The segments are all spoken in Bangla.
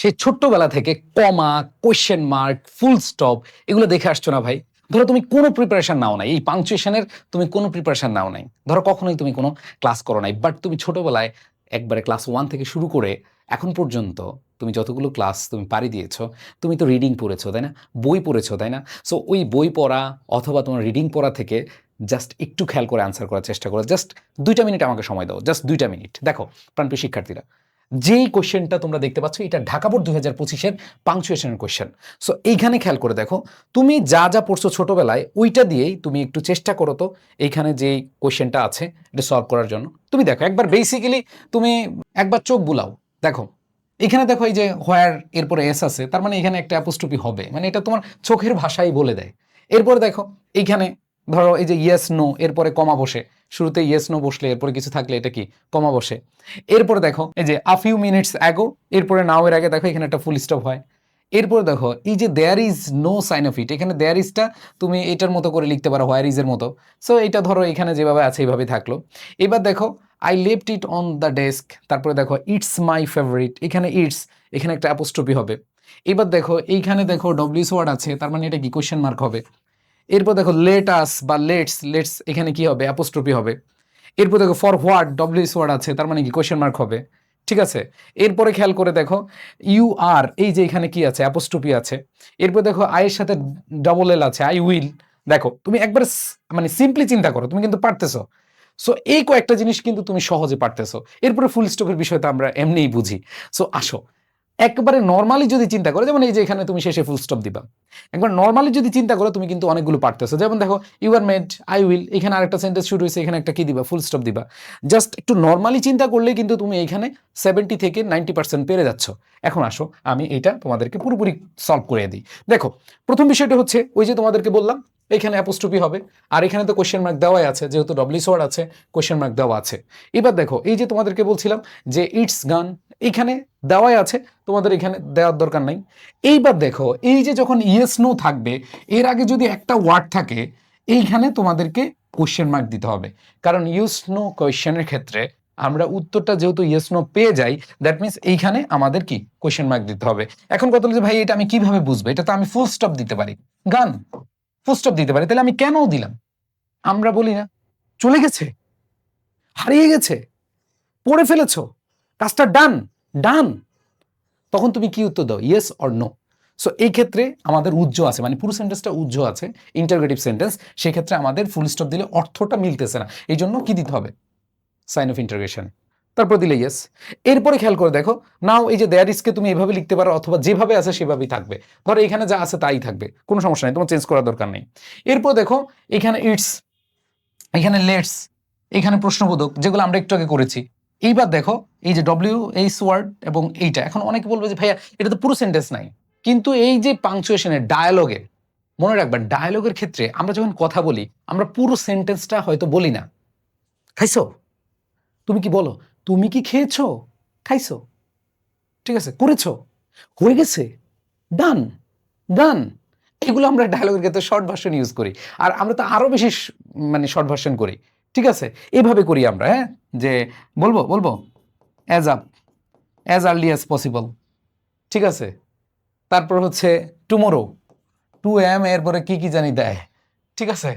সেই ছোট্টবেলা থেকে কমা, কোয়েশ্চেন মার্ক, ফুল স্টপ এগুলো দেখে আসছো না ভাই? ধরো তুমি কোনো প্রিপারেশন নাও নাই। এই পাংচুয়েশনের তুমি কোনো প্রিপারেশন নাও নাই। ধরো কখনোই তুমি কোনো ক্লাস করো নাই। বাট তুমি ছোটবেলায় একবারে ক্লাস 1 থেকে শুরু করে এখন পর্যন্ত তুমি যতগুলো ক্লাস তুমি পাড়ি দিয়েছো, তুমি তো রিডিং পড়েছো, তাই না? বই পড়েছো, তাই না? সো ওই বই পড়া অথবা তোমার রিডিং পড়া থেকে জাস্ট একটু খেয়াল করে আনসার করার চেষ্টা করো। জাস্ট ২ টা মিনিট আমাকে সময় দাও। জাস্ট ২ টা মিনিট। দেখো প্রাণপ্রিয় শিক্ষার্থীরা, যেই কোশ্চেনটা তোমরা দেখতে পাচ্ছ এটা ঢাকা বোর্ড ২০২৫-এর পাংচুয়েশনের কোশ্চেন। সো এইখানে খেয়াল করে দেখো, তুমি যা যা পড়ছো ছোটবেলায় ওইটা দিয়েই তুমি একটু চেষ্টা করো তো এইখানে যেই কোশ্চেনটা আছে এটা সলভ করার জন্য। তুমি দেখো একবার বেসিক্যালি তুমি একবার চোখ বুলাও, দেখো এখানে দেখো এই যে হোয়ার এরপরে এস আছে, তার মানে এখানে একটা অ্যাপোস্ট্রফি হবে, মানে এটা তোমার চোখের ভাষাই বলে দেয়। এরপরে দেখো এইখানে ধরো এই যে ইয়েস নো এরপরে কমা বসে, শুরুতে ইয়েস নো বসলে এরপরে কিছু থাকলে এটা কি কমা বসে। এরপরে দেখো এই যে আ ফিউ মিনিটস অ্যাগো, এরপরে নাও এর আগে দেখো এখানে একটা ফুল স্টপ হয়। এরপর দেখো এই যে there is no sign of it, এখানে দেয়ার ইজটা তুমি এটার মতো করে লিখতে পারো, হোয়ার ইজ এর মতো। সো এটা ধরো এখানে যেভাবে আছে এইভাবেই থাকলো। এবার দেখো I left it on the desk, তারপরে দেখো ইটস মাই ফেভারিট, এখানে ইটস, এখানে একটা অ্যাপোস্ট্রফি হবে। এবার দেখো এইখানে দেখো ডব্লিউএস ওয়ার্ড আছে, তার মানে এটা কি কোশ্চেন মার্ক হবে। এরপর দেখো লেট আস বা লেটস, লেটস এখানে কি হবে অ্যাপোস্ট্রফি হবে। এরপর দেখো ফর হোয়াট ডব্লিউএস ওয়ার্ড আছে, তার মানে কি কোশ্চেন মার্ক হবে। ঠিক আছে, এরপরে খেয়াল করে দেখো ইউ আর, এই যে এখানে কি আছে অ্যাপোস্ট্রফি আছে। এরপর দেখো আয়ের সাথে ডবল এল আছে, আই উইল। দেখো তুমি একবার মানে সিম্পলি চিন্তা করো, তুমি কিন্তু পারতেছো। সো এই কয়েকটা জিনিস কিন্তু তুমি সহজে পারতেছো। এরপরে ফুল স্টপের বিষয়টা আমরা এমনিই বুঝি। সো আসো একবারে নর্মালি যদি চিন্তা করো, যেমন এই যে এখানে তুমি শেষে ফুল স্টপ দিবা, একবার নর্মালি যদি চিন্তা করো তুমি কিন্তু অনেকগুলো পারতেছো। যেমন দেখো you are made, I will, এখানে আরেকটা সেন্টেন্স শুরু হয়েছে, এখানে একটা কি দিবা ফুল স্টপ দিবা। জাস্ট একটু নর্মালি চিন্তা করলেই কিন্তু তুমি এইখানে 70 থেকে 90% পেরে যাচ্ছ। এখন আসো আমি এটা তোমাদেরকে পুরোপুরি সলভ করে দিই। দেখো প্রথম বিষয়টা হচ্ছে ওই যে তোমাদেরকে বললাম এখানে অ্যাপোস্ট্রফি হবে, আর এখানে তো কোশ্চেন মার্ক দেওয়াই আছে, যেহেতু ডব্লিউএস ওয়ার্ড আছে কোশ্চেন মার্ক দেওয়া আছে। এবার দেখো এই যে তোমাদেরকে বলছিলাম যে ইটস গান, এখানে দেওয়াই আছে, তোমাদের এখানে দেওয়ার দরকার নাই। এইবার দেখো এই যে যখন ইয়েস নো থাকবে এর আগে যদি একটা ওয়ার্ড থাকে এইখানে তোমাদেরকে কোশ্চেন মার্ক দিতে হবে, কারণ ইয়েস নো কোশ্চেনের ক্ষেত্রে আমরা উত্তরটা যেহেতু ইয়েস নো পেয়ে যাই, দ্যাট মিনস এইখানে আমাদের কি কোশ্চেন মার্ক দিতে হবে। এখন কথা হচ্ছে ভাই এটা আমি কিভাবে বুঝবো, এটা তো আমি ফুল স্টপ দিতে পারি, গান ফুল স্টপ দিতে পারি, তাহলে আমি কেন দিলাম? আমরা বলি না চলে গেছে, হারিয়ে গেছে, পড়ে ফেলেছো, কাজটা ডান, ডান, তখন তুমি কি উত্তর দাও, ইয়েস অর নো। সো এই ক্ষেত্রে আমাদের উজ্জ আছে, মানে পুরো সেন্টেন্সটা উজ্জ আছে, ইন্টারোগেটিভ সেন্টেন্স, সেক্ষেত্রে আমাদের ফুল স্টপ দিলে অর্থটা মিলতেছে না, এই জন্য কি দিতে হবে, সাইন অফ ইন্টারোগেশন, তারপর দিলে ইয়েস। এরপরে খেয়াল করে দেখো নাও এই যে দেয়ার ইজকে তুমি এভাবে লিখতে পারো অথবা যেভাবে আছে সেভাবেই থাকবে, ধরো এখানে যা আছে তাই থাকবে, কোনো সমস্যা নেই, তোমার চেঞ্জ করার দরকার নেই। এরপর দেখো এখানে ইটস, এখানে লেটস, এখানে প্রশ্নবোধক যেগুলো আমরা একটু আগে করেছি। এইবার দেখো এই যে ডব্লিউ এইচ ওয়ার্ড এবং এইটা, এখন অনেকে বলবে যে ভাইয়া এটা তো পুরো সেন্টেন্স নাই, কিন্তু এই যে পাংচুয়েশনের ডায়ালগে, মনে রাখবা ডায়ালগের ক্ষেত্রে আমরা যখন কথা বলি আমরা পুরো সেন্টেন্সটা হয়তো বলি না। খাইছো, তুমি কি বলো, তুমি কি খেয়েছো, খাইছো, ঠিক আছে, করেছো, হয়ে গেছে, ডান, ডান, এগুলো আমরা ডায়ালগের ক্ষেত্রে শর্ট ভার্সন ইউজ করি। আর আমরা তো আরো বেশি মানে শর্ট ভার্সন করি, ঠিক আছে, এভাবে করি আমরা। হ্যাঁ, যে বলবো বলবো as up, as early as possible, ঠিক আছে, তারপর হচ্ছে টুমোরো, 2 AM এরপরে কি কি জানি দেয়, ঠিক আছে,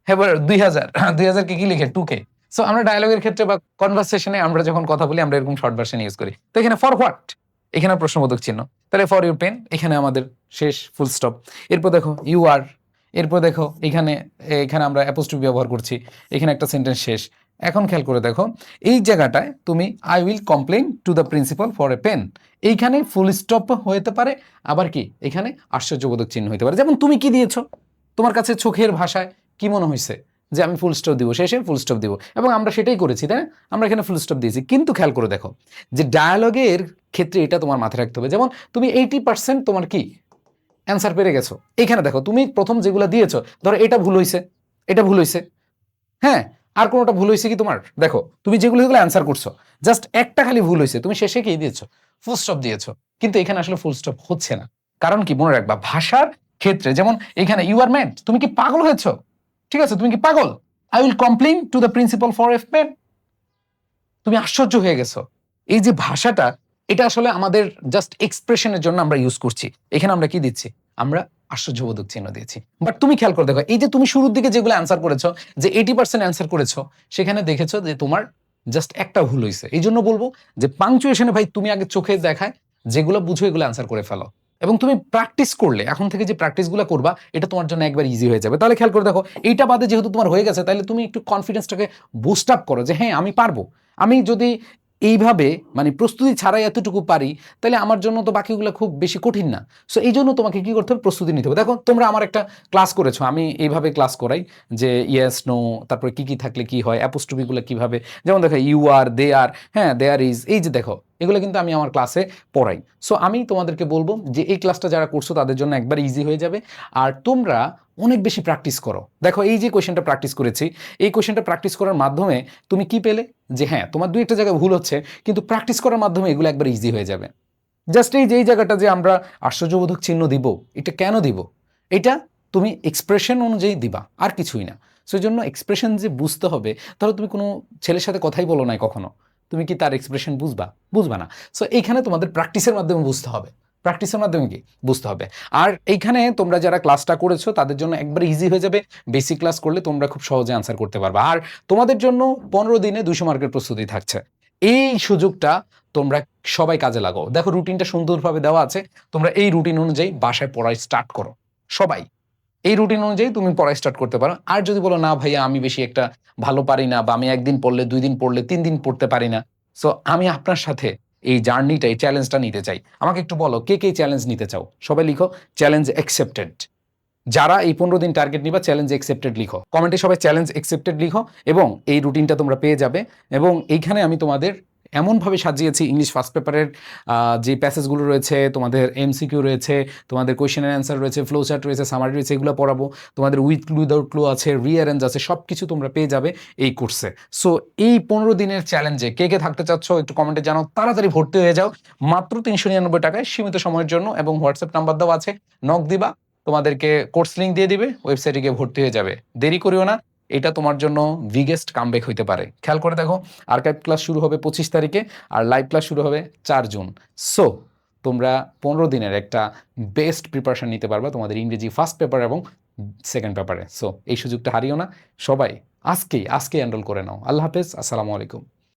এবার 2000, 2000 কে কি লিখে 2K। সো আমরা ডায়ালগের ক্ষেত্রে বা কনভারসেশনে আমরা যখন কথা বলি আমরা এরকম শর্ট ভার্সন ইউজ করি। তো এখানে ফর হোয়াট, এখানে প্রশ্নবোধক চিহ্ন, তাহলে ফর ইউর পেন, এখানে আমাদের শেষ ফুল স্টপ। এরপর দেখো ইউ আর, এরপর দেখো এখানে, এখানে আমরা অ্যাপোস্ট্রফি ব্যবহার করছি, এখানে একটা সেন্টেন্স শেষ। এখন খেয়াল করে দেখো এই জায়গাটায় তুমি I will complain to the principal for a pen, এইখানে ফুল স্টপ হতে পারে, আবার কি এখানে আশ্চর্যবোধক চিহ্ন হতে পারে। যেমন তুমি কি দিয়েছো, তোমার কাছে চোখের ভাষায় কি মনে হয়েছে যে আমি ফুল স্টপ দিব, শেষে ফুল স্টপ দিব, এবং আমরা সেটাই করেছি, তাই না, আমরা এখানে ফুল স্টপ দিয়েছি। কিন্তু খেয়াল করে দেখো যে ডায়ালগের ক্ষেত্রে এটা তোমার মাথায় রাখতে হবে, যেমন তুমি 80% তোমার কি অ্যান্সার পেরে গেছো, এখানে দেখো তুমি প্রথম যেগুলো দিয়েছো, ধরো এটা ভুল হয়েছে, এটা ভুল হয়েছে, হ্যাঁ, আর কোনোটা ভুল হয়েছে কি তোমার, দেখো তুমি যেগুলো অ্যান্সার করছো জাস্ট একটা খালি ভুল হয়েছে, তুমি শেষে কি দিয়েছো, ফুল স্টপ দিয়েছো, কিন্তু এখানে আসলে ফুল স্টপ হচ্ছে না। কারণ কি মনে রাখবা ভাষার ক্ষেত্রে, যেমন এখানে ইউ আর ম্যাড, তুমি কি পাগল হয়েছো, ঠিক আছে, তুমি কি পাগল, I will complain to the principal for a pen, তুমি আশ্চর্য হয়ে গেছো। এই যে ভাষাটা এটা আসলে আমাদের জাস্ট এক্সপ্রেশনের জন্য আমরা ইউজ করছি। এখানে আমরা কি দিচ্ছি? আমরা আশ্চর্যবোধক চিহ্ন দিয়েছি। বাট তুমি খেয়াল করে দেখো, এই যে তুমি শুরুর দিকে যেগুলো অ্যান্সার করেছো, যে 80% অ্যান্সার করেছো, সেখানে দেখেছো যে তোমার জাস্ট একটা ভুল হইছে। এইজন্য বলব যে পাংচুয়েশনে ভাই তুমি আগে চোখে দেখায় যেগুলো বুঝো এগুলো অ্যান্সার করে ফেলো। এবং তুমি প্র্যাকটিস করলে, এখন থেকে যে প্র্যাকটিসগুলো করবা, এটা তোমার জন্য একবার ইজি হয়ে যাবে। তাহলে খেয়াল করে দেখো, এইটা বাদে যেহেতু তোমার হয়ে গেছে, তাহলে তুমি একটু কনফিডেন্সটাকে বুস্ট আপ করো যে হ্যাঁ আমি পারবো। আমি যদি এইভাবে মানে প্রস্তুতি ছাড়াই এতটুকু পারি, তাহলে আমার জন্য তো বাকিগুলো খুব বেশি কঠিন না। সো এই জন্য তোমাকে কি করতে হবে? প্রস্তুতি নিতে হবে। দেখো তোমরা আমার একটা ক্লাস করেছো, আমি এইভাবে ক্লাস করাই যে ইয়েস নো, তারপরে কি কি থাকলে কি হয়, অ্যাপোস্ট্রফিগুলো কিভাবে, যেমন দেখো ইউ আর, দে আর, হ্যাঁ দে আর ইজ, এই যে দেখো এগুলো কিন্তু আমি আমার ক্লাসে পড়াই। সো আমি তোমাদেরকে বলবো যে এই ক্লাসটা যারা করছো তাদের জন্য একবার ইজি হয়ে যাবে। আর তোমরা অনেক বেশি প্র্যাকটিস করো। দেখো এই যে কোয়েশ্চেনটা প্র্যাকটিস করেছি, এই কোয়েশ্চেনটা প্র্যাকটিস করার মাধ্যমে তুমি কি পেলে? যে হ্যাঁ তোমার দুই একটা জায়গায় ভুল হচ্ছে, কিন্তু প্র্যাকটিস করার মাধ্যমে এগুলো একবার ইজি হয়ে যাবে। জাস্ট এই যে এই জায়গাটা যে আমরা আশ্চর্যবোধক চিহ্ন দিব, এটা কেন দিব? এটা তুমি এক্সপ্রেশন অনুযায়ী দিবা, আর কিছুই না। সেই জন্য এক্সপ্রেশন যে বুঝতে হবে, তাহলে তুমি কোনো ছেলের সাথে কথাই বলো নাই কখনো, তুমি কি তার এক্সপ্রেশন বুঝবা? বুঝবা না। সো এইখানে তোমাদের প্র্যাকটিসের মাধ্যমে বুঝতে হবে। প্র্যাকটিসের মাধ্যমে কি বুঝতে হবে। আর এইখানে তোমরা যারা ক্লাসটা করেছো তাদের জন্য একবার ইজি হয়ে যাবে। বেসিক ক্লাস করলে তোমরা খুব সহজে আনসার করতে পারবা। আর তোমাদের জন্য 15 দিনে 200 মার্কের প্রস্তুতি থাকছে। এই সুযোগটা তোমরা সবাই কাজে লাগাও। দেখো রুটিনটা সুন্দরভাবে দেওয়া আছে, তোমরা এই রুটিন অনুযায়ী বাসায় পড়াই স্টার্ট করো। সবাই এই রুটিন অনুযায়ী তুমি পড়াই স্টার্ট করতে পারো। আর যদি বলো না ভাইয়া আমি বেশি একটা ভালো পারি না, বা আমি একদিন পড়লে 2 দিন পড়লে 3 দিন পড়তে পারি না, সো আমি আপনার সাথে এই জার্নিটা, এই চ্যালেঞ্জটা নিতে চাই। আমাকে একটু বলো কে কে চ্যালেঞ্জ নিতে চাও? সবাই লিখো চ্যালেঞ্জ অ্যাকসেপ্টেড। যারা এই 15 দিন টার্গেট নিবা চ্যালেঞ্জ অ্যাকসেপ্টেড লিখো, কমেন্টে সবাই চ্যালেঞ্জ অ্যাকসেপ্টেড লিখো, এবং এই রুটিনটা তোমরা পেয়ে যাবে। এবং এইখানে আমি তোমাদের এমনভাবে সাজিয়েছি, ইংলিশ ফার্স্ট পেপারের যে প্যাসেজগুলো রয়েছে, তোমাদের এমসিকিউ রয়েছে, তোমাদের কোয়েশ্চেনের অ্যান্সার রয়েছে, ফ্লো চার্ট রয়েছে, সামারি রয়েছে, এগুলো পড়াবো। তোমাদের উইথ ক্লু উইদাউট ক্লু আছে, রিঅ্যারেঞ্জ আছে, সব কিছু তোমরা পেয়ে যাবে এই কোর্সে। সো এই 15 দিনের চ্যালেঞ্জে কে কে থাকতে চাচ্ছ একটু কমেন্টে জানাও। তাড়াতাড়ি ভর্তি হয়ে যাও, মাত্র 399 টাকায় সীমিত সময়ের জন্য, এবং হোয়াটসঅ্যাপ নাম্বার দেওয়া আছে, নক দিবা, তোমাদেরকে কোর্স লিঙ্ক দিয়ে দিবে, ওয়েবসাইটে গিয়ে ভর্তি হয়ে যাবে। দেরি করিও না, এটা তোমার জন্য বিগেস্ট কামব্যাক হইতে পারে। খেয়াল করে দেখো, আর্কাইভ ক্লাস শুরু হবে 25 তারিখে, আর লাইভ ক্লাস শুরু হবে 4 জুন। সো তোমরা 15 দিনের একটা বেস্ট প্রিপারেশন নিতে পারবা তোমাদের ইংরেজি ফার্স্ট পেপার এবং সেকেন্ড পেপারে। সো এই সুযোগটা হারিও না, সবাই আজকেই এনরোল করে নাও। আল্লাহ হাফেজ, আসসালামু আলাইকুম।